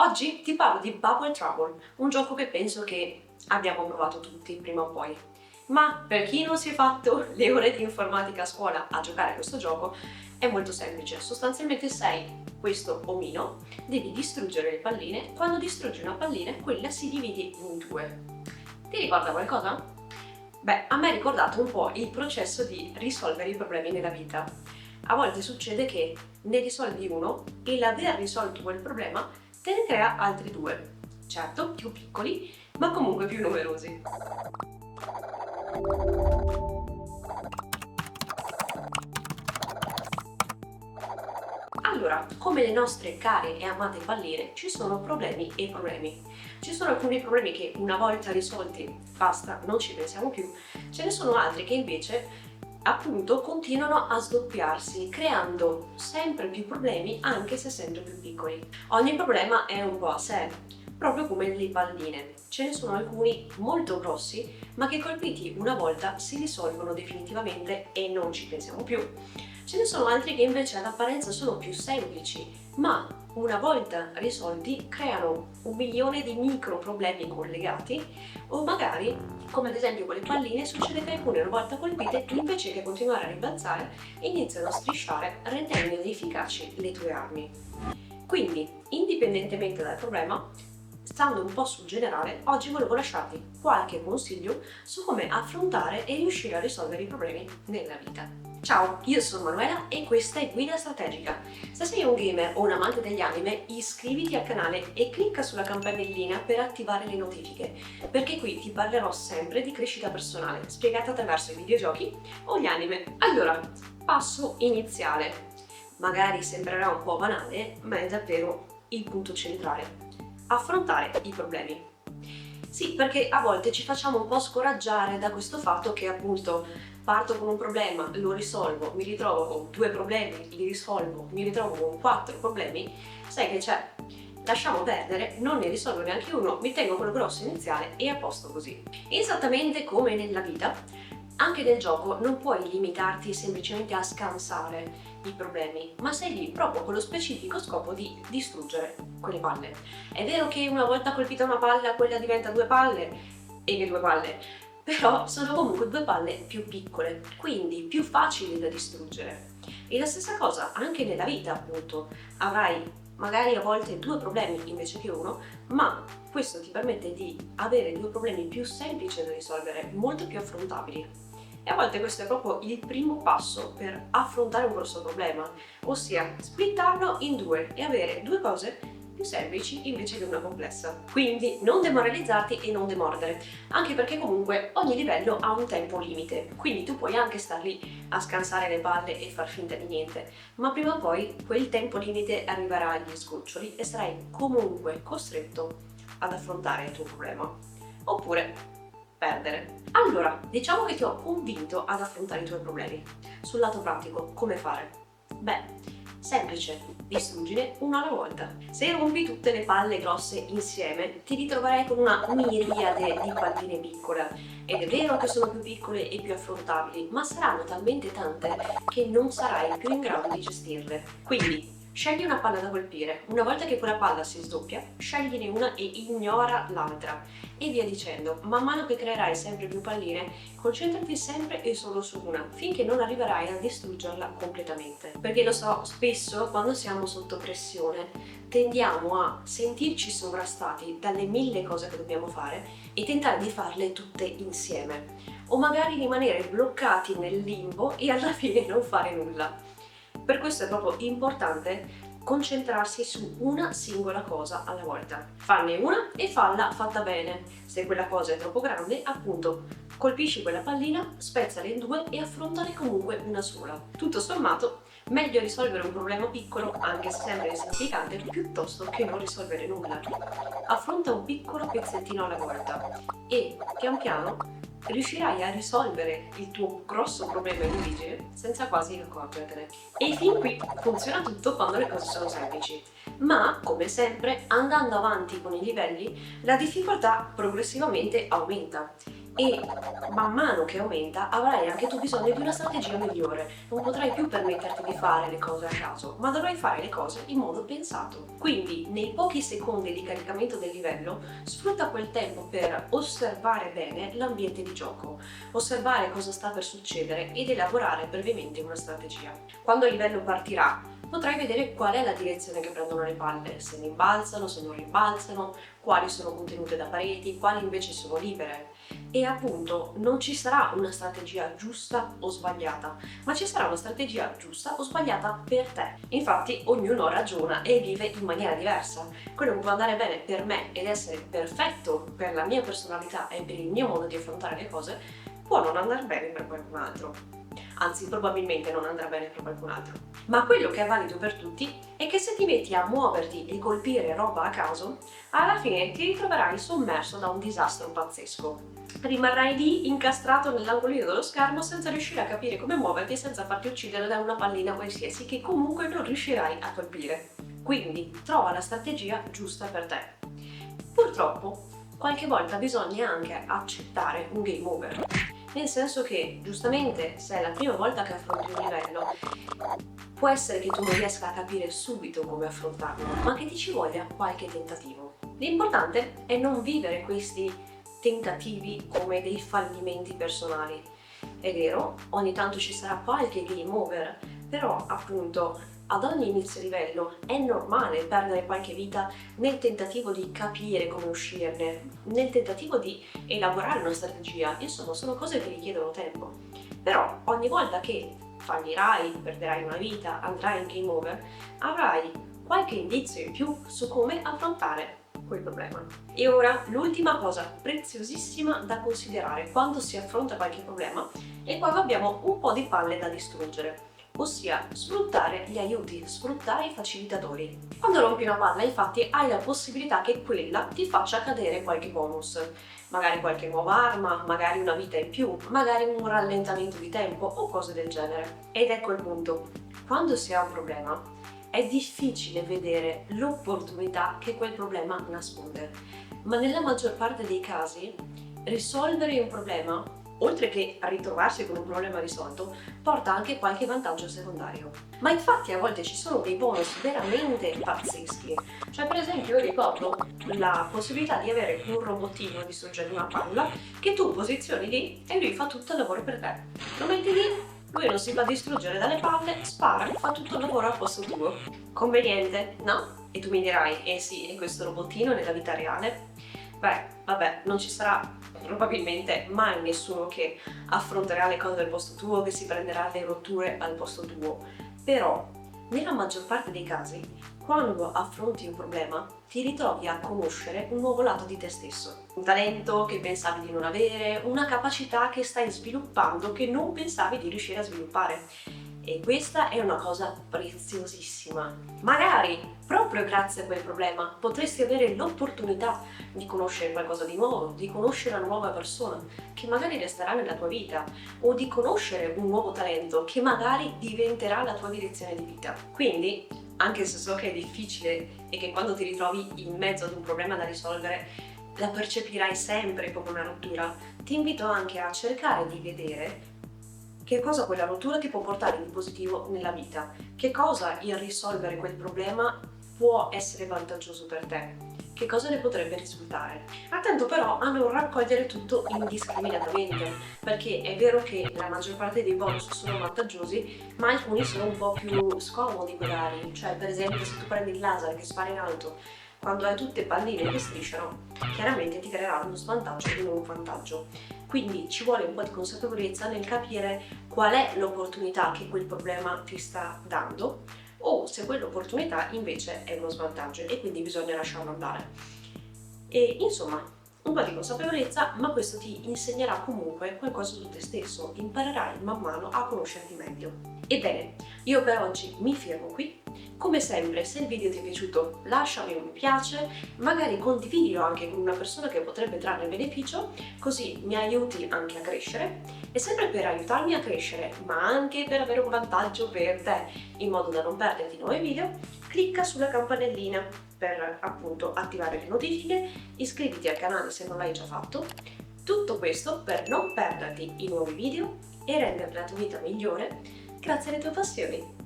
Oggi ti parlo di Bubble Trouble, un gioco che penso che abbiamo provato tutti prima o poi. Ma per chi non si è fatto le ore di informatica a scuola a giocare a questo gioco, è molto semplice. Sostanzialmente sei questo omino, devi distruggere le palline. Quando distruggi una pallina, quella si divide in due. Ti ricorda qualcosa? Beh, a me ha ricordato un po' il processo di risolvere i problemi nella vita. A volte succede che ne risolvi uno e l'aver risolto quel problema te ne crea altri due. Certo, più piccoli, ma comunque più numerosi. Allora, come le nostre care e amate palline, ci sono problemi e problemi. Ci sono alcuni problemi che una volta risolti, basta, non ci pensiamo più. Ce ne sono altri che invece appunto continuano a sdoppiarsi, creando sempre più problemi anche se sempre più piccoli. Ogni problema è un po' a sé, proprio come le palline. Ce ne sono alcuni molto grossi, ma che colpiti una volta si risolvono definitivamente e non ci pensiamo più. Ce ne sono altri che invece all'apparenza sono più semplici, ma una volta risolti creano un milione di micro problemi collegati, o magari, come ad esempio con le palline, succede che alcune una volta colpite, invece che continuare a ribalzare, iniziano a strisciare rendendo inefficaci le tue armi. Quindi, indipendentemente dal problema, stando un po' sul generale, oggi volevo lasciarti qualche consiglio su come affrontare e riuscire a risolvere i problemi nella vita. Ciao, io sono Manuela e questa è Guida Strategica. Se sei un gamer o un amante degli anime, iscriviti al canale e clicca sulla campanellina per attivare le notifiche, perché qui ti parlerò sempre di crescita personale, spiegata attraverso i videogiochi o gli anime. Allora, passo iniziale. Magari sembrerà un po' banale, ma è davvero il punto centrale. Affrontare i problemi. Sì, perché a volte ci facciamo un po' scoraggiare da questo fatto che appunto parto con un problema, lo risolvo, mi ritrovo con due problemi, li risolvo, mi ritrovo con quattro problemi, sai che c'è? Lasciamo perdere, non ne risolvo neanche uno, mi tengo quello grosso iniziale e a posto così. Esattamente come nella vita, anche nel gioco non puoi limitarti semplicemente a scansare i problemi, ma sei lì proprio con lo specifico scopo di distruggere quelle palle. È vero che una volta colpita una palla, quella diventa due palle, e che due palle, però sono comunque due palle più piccole, quindi più facili da distruggere. E la stessa cosa anche nella vita, appunto, avrai magari a volte due problemi invece che uno, ma questo ti permette di avere due problemi più semplici da risolvere, molto più affrontabili. E a volte questo è proprio il primo passo per affrontare un grosso problema, ossia splittarlo in due e avere due cose più semplici invece che una complessa. Quindi non demoralizzarti e non demordere, anche perché comunque ogni livello ha un tempo limite, quindi tu puoi anche star lì a scansare le palle e far finta di niente, ma prima o poi quel tempo limite arriverà agli sgoccioli e sarai comunque costretto ad affrontare il tuo problema. Oppure perdere. Allora, diciamo che ti ho convinto ad affrontare i tuoi problemi. Sul lato pratico, come fare? Beh, semplice, distruggine uno alla volta. Se rompi tutte le palle grosse insieme, ti ritroverai con una miriade di palline piccole. Ed è vero che sono più piccole e più affrontabili, ma saranno talmente tante che non sarai più in grado di gestirle. Quindi, scegli una palla da colpire. Una volta che quella palla si sdoppia, scegliene una e ignora l'altra. E via dicendo. Man mano che creerai sempre più palline, concentrati sempre e solo su una, finché non arriverai a distruggerla completamente. Perché lo so, spesso quando siamo sotto pressione tendiamo a sentirci sovrastati dalle mille cose che dobbiamo fare e tentare di farle tutte insieme. O magari rimanere bloccati nel limbo e alla fine non fare nulla. Per questo è proprio importante concentrarsi su una singola cosa alla volta. Farne una e falla fatta bene. Se quella cosa è troppo grande, appunto, colpisci quella pallina, spezzala in due e affrontane comunque una sola. Tutto sommato, meglio risolvere un problema piccolo, anche se sempre insignificante, piuttosto che non risolvere nulla. Affronta un piccolo pezzettino alla volta e, pian piano, riuscirai a risolvere il tuo grosso problema in origine senza quasi accorgertene. E fin qui funziona tutto quando le cose sono semplici. Ma, come sempre, andando avanti con i livelli, la difficoltà progressivamente aumenta e man mano che aumenta avrai anche tu bisogno di una strategia migliore. Non potrai più permetterti di fare le cose a caso, ma dovrai fare le cose in modo pensato. Quindi, nei pochi secondi di caricamento del livello, sfrutta quel tempo per osservare bene l'ambiente di gioco, osservare cosa sta per succedere ed elaborare brevemente una strategia. Quando il livello partirà, potrai vedere qual è la direzione che prendono le palle, se rimbalzano, se non rimbalzano, quali sono contenute da pareti, quali invece sono libere. E appunto non ci sarà una strategia giusta o sbagliata, ma ci sarà una strategia giusta o sbagliata per te. Infatti ognuno ragiona e vive in maniera diversa. Quello che può andare bene per me ed essere perfetto per la mia personalità e per il mio modo di affrontare le cose, può non andare bene per qualcun altro. Anzi, probabilmente non andrà bene per qualcun altro. Ma quello che è valido per tutti è che se ti metti a muoverti e colpire roba a caso, alla fine ti ritroverai sommerso da un disastro pazzesco. Rimarrai lì incastrato nell'angolino dello schermo senza riuscire a capire come muoverti e senza farti uccidere da una pallina qualsiasi che comunque non riuscirai a colpire. Quindi trova la strategia giusta per te. Purtroppo, qualche volta bisogna anche accettare un game over. Nel senso che, giustamente, se è la prima volta che affronti un livello, può essere che tu non riesca a capire subito come affrontarlo, ma che ti ci voglia qualche tentativo. L'importante è non vivere questi tentativi come dei fallimenti personali. È vero, ogni tanto ci sarà qualche game over, però appunto ad ogni inizio livello è normale perdere qualche vita nel tentativo di capire come uscirne, nel tentativo di elaborare una strategia, insomma sono cose che richiedono tempo. Però ogni volta che fallirai, perderai una vita, andrai in game over, avrai qualche indizio in più su come affrontare quel problema. E ora l'ultima cosa preziosissima da considerare quando si affronta qualche problema è quando abbiamo un po' di palle da distruggere, ossia sfruttare gli aiuti, sfruttare i facilitatori. Quando rompi una palla, infatti, hai la possibilità che quella ti faccia cadere qualche bonus, magari qualche nuova arma, magari una vita in più, magari un rallentamento di tempo o cose del genere. Ed ecco il punto: quando si ha un problema, è difficile vedere l'opportunità che quel problema nasconde, ma nella maggior parte dei casi risolvere un problema, oltre che a ritrovarsi con un problema risolto, porta anche qualche vantaggio secondario. Ma infatti a volte ci sono dei bonus veramente pazzeschi. Cioè, per esempio, io ricordo la possibilità di avere un robottino distruggere una palla che tu posizioni lì e lui fa tutto il lavoro per te. Lo metti lì, lui non si fa distruggere dalle palle, spara, fa tutto il lavoro al posto tuo. Conveniente, no? E tu mi dirai, eh sì, e questo robottino nella vita reale? Beh, vabbè, non ci sarà probabilmente mai nessuno che affronterà le cose al posto tuo, che si prenderà le rotture al posto tuo. Però, nella maggior parte dei casi, quando affronti un problema, ti ritrovi a conoscere un nuovo lato di te stesso. Un talento che pensavi di non avere, una capacità che stai sviluppando che non pensavi di riuscire a sviluppare. E questa è una cosa preziosissima. Magari, proprio grazie a quel problema, potresti avere l'opportunità di conoscere qualcosa di nuovo, di conoscere una nuova persona che magari resterà nella tua vita, o di conoscere un nuovo talento che magari diventerà la tua direzione di vita. Quindi, anche se so che è difficile e che quando ti ritrovi in mezzo ad un problema da risolvere la percepirai sempre come una rottura, ti invito anche a cercare di vedere che cosa quella rottura ti può portare di positivo nella vita, che cosa il risolvere quel problema può essere vantaggioso per te, che cosa ne potrebbe risultare. Attento però a non raccogliere tutto indiscriminatamente, perché è vero che la maggior parte dei bonus sono vantaggiosi, ma alcuni sono un po' più scomodi magari, cioè per esempio se tu prendi il laser che spara in alto, quando hai tutte palline che strisciano, chiaramente ti creerà uno svantaggio e non un vantaggio. Quindi ci vuole un po' di consapevolezza nel capire qual è l'opportunità che quel problema ti sta dando, o se quell'opportunità invece è uno svantaggio e quindi bisogna lasciarlo andare. E insomma, un po' di consapevolezza, ma questo ti insegnerà comunque qualcosa su te stesso, imparerai man mano a conoscerti meglio. Ebbene, io per oggi mi fermo qui. Come sempre, se il video ti è piaciuto lasciami un mi piace, magari condividilo anche con una persona che potrebbe trarne beneficio, così mi aiuti anche a crescere. E sempre per aiutarmi a crescere, ma anche per avere un vantaggio per te, in modo da non perderti nuovi video, clicca sulla campanellina per appunto attivare le notifiche, iscriviti al canale se non l'hai già fatto, Tutto questo per non perderti i nuovi video e rendere la tua vita migliore grazie alle tue passioni.